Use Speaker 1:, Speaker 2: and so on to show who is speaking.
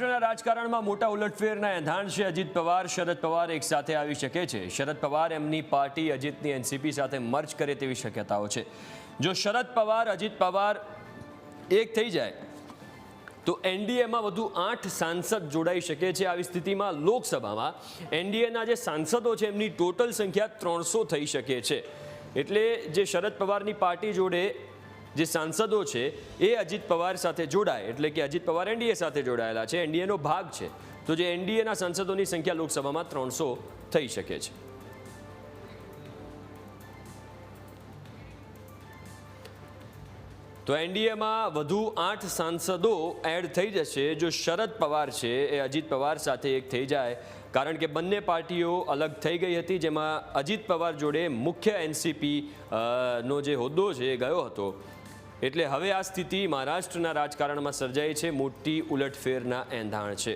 Speaker 1: મહારાષ્ટ્રના રાજકારણમાં મોટા ઉલટફેરના એંધાણ છે. અજીત પવાર શરદ પવાર એક સાથે આવી શકે છે. શરદ પવાર એમની પાર્ટી અજીતની એનસીપી સાથે મર્જ કરે તેવી શક્યતાઓ છે. જો શરદ પવાર અજીત પવાર એક થઈ જાય તો એનડીએમાં વધુ 8 સાંસદ જોડાઈ શકે છે. આવી સ્થિતિમાં લોકસભામાં એનડીએના જે સાંસદો છે એમની ટોટલ સંખ્યા 300 થઈ શકે છે. એટલે જે શરદ પવારની પાર્ટી જોડે જે સાંસદો છે એ અજીત પવાર સાથે જોડાય, એટલે કે અજીત પવાર એનડીએ સાથે જોડાયેલા છે, એનડીએનો ભાગ છે, તો જે એનડીએના સાંસદોની સંખ્યા લોકસભામાં 300 થઈ શકે છે. તો એનડીએમાં વધુ 8 સાંસદો એડ થઈ જશે જો શરદ પવાર છે એ અજીત પવાર સાથે એક થઈ જાય, કારણ કે બંને પાર્ટીઓ અલગ થઈ ગઈ હતી, જેમાં અજીત પવાર જોડે મુખ્ય એનસીપી નો જે હોદ્દો છે એ ગયો હતો. એટલે હવે આ સ્થિતિ મહારાષ્ટ્રના રાજકારણમાં સર્જાઈ છે. મોટી ઉલટફેરના એંધાણ છે.